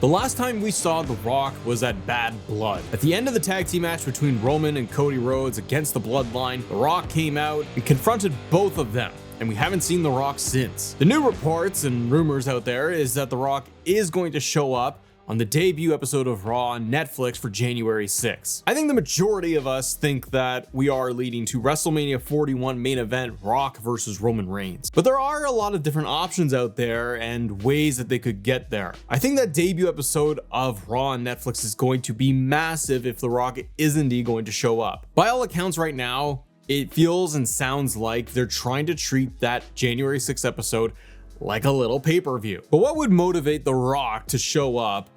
The last time we saw The Rock was at Bad Blood. At the end of the tag team match between Roman and Cody Rhodes against the Bloodline, The Rock came out and confronted both of them, and we haven't seen The Rock since. The new reports and rumors out there is that The Rock is going to show up on the debut episode of Raw on Netflix for January 6th. I think the majority of us think that we are leading to WrestleMania 41 main event Rock versus Roman Reigns. But there are a lot of different options out there and ways that they could get there. I think that debut episode of Raw on Netflix is going to be massive if The Rock is indeed going to show up. By all accounts right now, it feels and sounds like they're trying to treat that January 6th episode like a little pay-per-view. But what would motivate The Rock to show up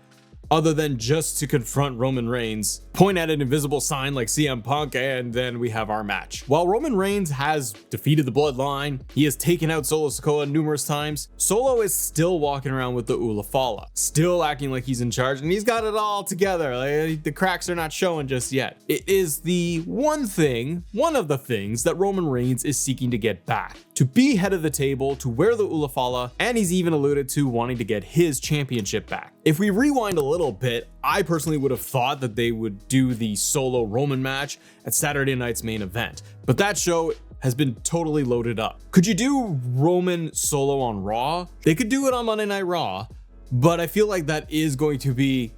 other than just to confront Roman Reigns, point at an invisible sign like CM Punk, and then we have our match? While Roman Reigns has defeated the Bloodline, he has taken out Solo Sikoa numerous times, Solo is still walking around with the Ula Fala, still acting like he's in charge, and he's got it all together. Like, the cracks are not showing just yet. It is the one of the things that Roman Reigns is seeking to get back. To be head of the table, to wear the Ula Fala, and he's even alluded to wanting to get his championship back. If we rewind a little bit, I personally would have thought that they would do the Solo Roman match at Saturday night's main event, but that show has been totally loaded up. Could you do Roman Solo on Raw? They could do it on Monday Night Raw, but I feel like that is going to be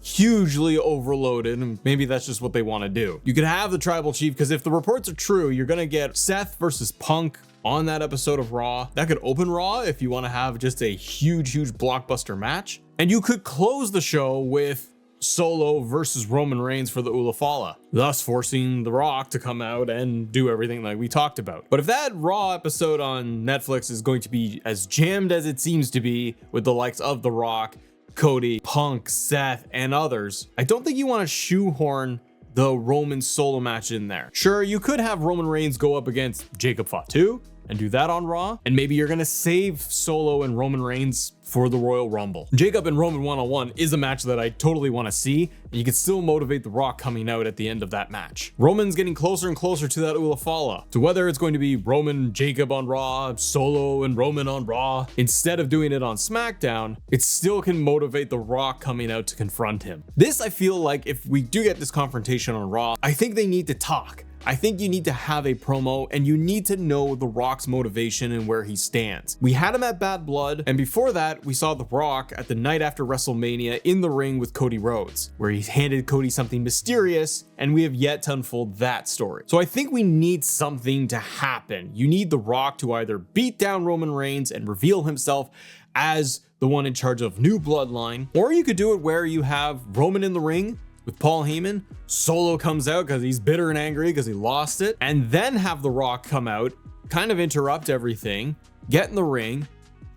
hugely overloaded, and maybe that's just what they want to do. You could have the Tribal Chief, because if the reports are true, you're gonna get Seth versus Punk on that episode of Raw. That could open Raw if you want to have just a huge blockbuster match. And you could close the show with Solo versus Roman Reigns for the Ula Fala, thus forcing The Rock to come out and do everything like we talked about. But if that Raw episode on Netflix is going to be as jammed as it seems to be with the likes of The Rock, Cody, Punk, Seth, and others, I don't think you want to shoehorn the Roman Solo match in there. Sure, you could have Roman Reigns go up against Jacob Fatu and do that on Raw, and maybe you're gonna save Solo and Roman Reigns for the Royal Rumble. Jacob and Roman one-on-one is a match that I totally want to see, and you can still motivate The Rock coming out at the end of that match. Roman's getting closer and closer to that Ula Fala. So whether it's going to be Roman, Jacob on Raw, Solo and Roman on Raw, instead of doing it on SmackDown, it still can motivate The Rock coming out to confront him. This, I feel like if we do get this confrontation on Raw, I think they need to talk. I think you need to have a promo, and you need to know The Rock's motivation and where he stands. We had him at Bad Blood, and before that, we saw The Rock at the night after WrestleMania in the ring with Cody Rhodes, where he handed Cody something mysterious, and we have yet to unfold that story. So I think we need something to happen. You need The Rock to either beat down Roman Reigns and reveal himself as the one in charge of New Bloodline, or you could do it where you have Roman in the ring with Paul Heyman, Solo comes out because he's bitter and angry because he lost it, and then have The Rock come out, kind of interrupt everything, get in the ring,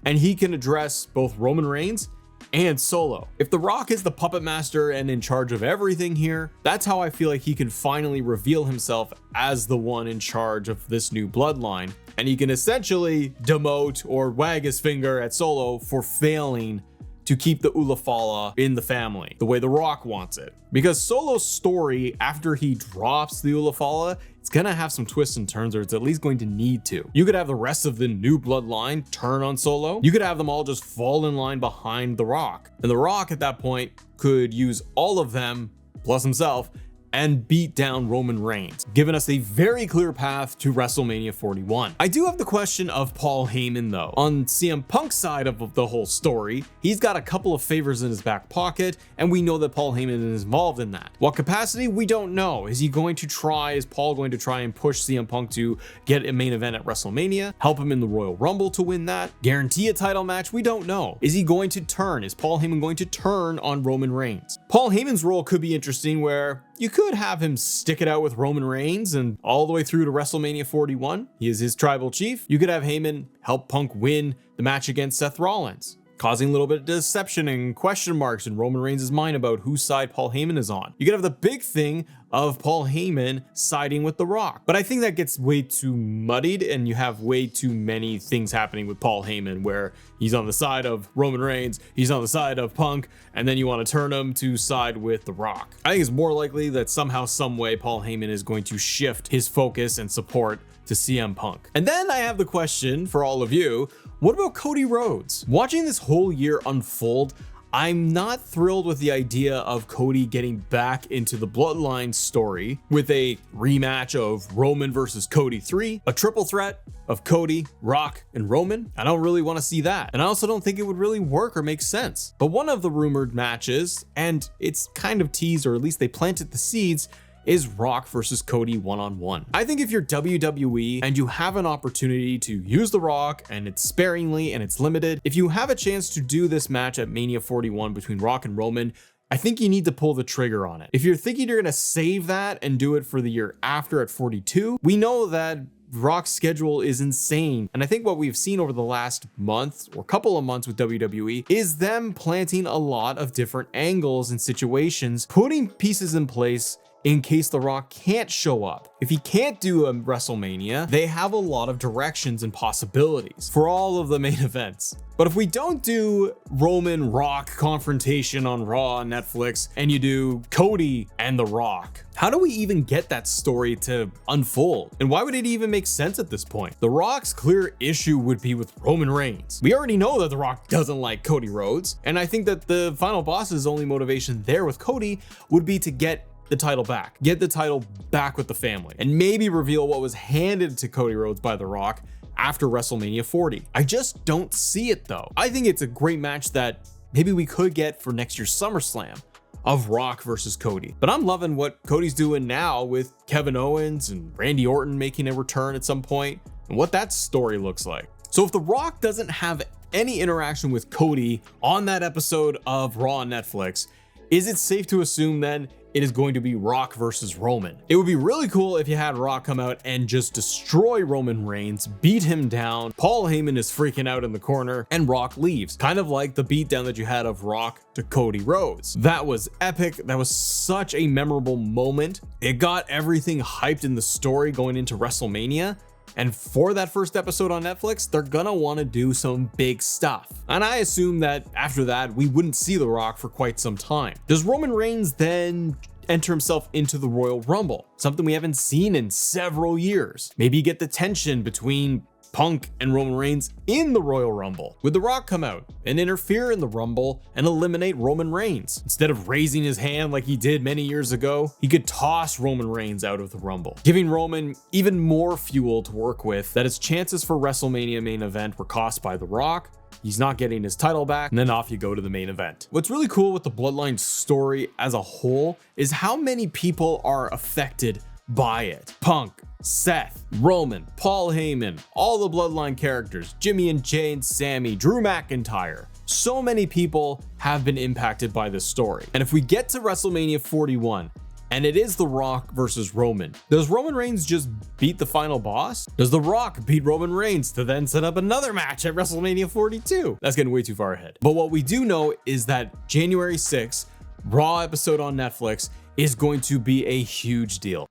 and he can address both Roman Reigns and Solo. If The Rock is the puppet master and in charge of everything here, that's how I feel like he can finally reveal himself as the one in charge of this new bloodline, and he can essentially demote or wag his finger at Solo for failing to keep the Ula Fala in the family the way The Rock wants it. Because Solo's story after he drops the Ula Fala, it's gonna have some twists and turns, or it's at least going to need to. You could have the rest of the New Bloodline turn on Solo. You could have them all just fall in line behind The Rock. And The Rock at that point could use all of them, plus himself, and beat down Roman Reigns, giving us a very clear path to WrestleMania 41. I do have the question of Paul Heyman though. On CM Punk's side of the whole story, he's got a couple of favors in his back pocket, and we know that Paul Heyman is involved in that. What capacity? We don't know. Is Paul going to try and push CM Punk to get a main event at WrestleMania, help him in the Royal Rumble to win that, guarantee a title match? We don't know. Is he going to turn? Is Paul Heyman going to turn on Roman Reigns? Paul Heyman's role could be interesting, where you could have him stick it out with Roman Reigns and all the way through to WrestleMania 41. He is his tribal chief. You could have Heyman help Punk win the match against Seth Rollins, causing a little bit of deception and question marks in Roman Reigns' mind about whose side Paul Heyman is on. You could have the big thing of Paul Heyman siding with The Rock. But I think that gets way too muddied, and you have way too many things happening with Paul Heyman, where he's on the side of Roman Reigns, he's on the side of Punk, and then you want to turn him to side with The Rock. I think it's more likely that somehow, some way, Paul Heyman is going to shift his focus and support to CM Punk. And then I have the question for all of you, what about Cody Rhodes? Watching this whole year unfold, I'm not thrilled with the idea of Cody getting back into the Bloodline story with a rematch of Roman versus Cody 3, a triple threat of Cody, Rock, and Roman. I don't really want to see that. And I also don't think it would really work or make sense. But one of the rumored matches, and it's kind of teased, or at least they planted the seeds, is Rock versus Cody one-on-one. I think if you're WWE and you have an opportunity to use The Rock, and it's sparingly and it's limited, if you have a chance to do this match at Mania 41 between Rock and Roman, I think you need to pull the trigger on it. If you're thinking you're gonna save that and do it for the year after at 42, we know that Rock's schedule is insane. And I think what we've seen over the last month or couple of months with WWE is them planting a lot of different angles and situations, putting pieces in place in case The Rock can't show up. If he can't do a WrestleMania, they have a lot of directions and possibilities for all of the main events. But if we don't do Roman Rock confrontation on Raw on Netflix, and you do Cody and The Rock, how do we even get that story to unfold? And why would it even make sense at this point? The Rock's clear issue would be with Roman Reigns. We already know that The Rock doesn't like Cody Rhodes, and I think that the final boss's only motivation there with Cody would be to get the title back, get the title back with the family, and maybe reveal what was handed to Cody Rhodes by The Rock after WrestleMania 40. I just don't see it though. I think it's a great match that maybe we could get for next year's SummerSlam of Rock versus Cody. But I'm loving what Cody's doing now with Kevin Owens and Randy Orton making a return at some point, and what that story looks like. So if The Rock doesn't have any interaction with Cody on that episode of Raw on Netflix, is it safe to assume then it is going to be Rock versus Roman? It would be really cool if you had Rock come out and just destroy Roman Reigns, beat him down. Paul Heyman is freaking out in the corner and Rock leaves. Kind of like the beatdown that you had of Rock to Cody Rhodes. That was epic. That was such a memorable moment. It got everything hyped in the story going into WrestleMania. And for that first episode on Netflix, they're gonna want to do some big stuff. And I assume that after that, we wouldn't see The Rock for quite some time. Does Roman Reigns then enter himself into the Royal Rumble? Something we haven't seen in several years. Maybe get the tension between Punk and Roman Reigns in the Royal Rumble. Would The Rock come out and interfere in the Rumble and eliminate Roman Reigns? Instead of raising his hand like he did many years ago, he could toss Roman Reigns out of the Rumble, giving Roman even more fuel to work with, that his chances for WrestleMania main event were cost by The Rock. He's not getting his title back, and then off you go to the main event. What's really cool with the Bloodline story as a whole is how many people are affected by it. Punk, Seth, Roman, Paul Heyman, all the Bloodline characters, Jimmy and Jay and Sammy, Drew McIntyre. So many people have been impacted by this story. And if we get to WrestleMania 41, and it is The Rock versus Roman, does Roman Reigns just beat the final boss? Does The Rock beat Roman Reigns to then set up another match at WrestleMania 42? That's getting way too far ahead. But what we do know is that January 6th, Raw episode on Netflix is going to be a huge deal.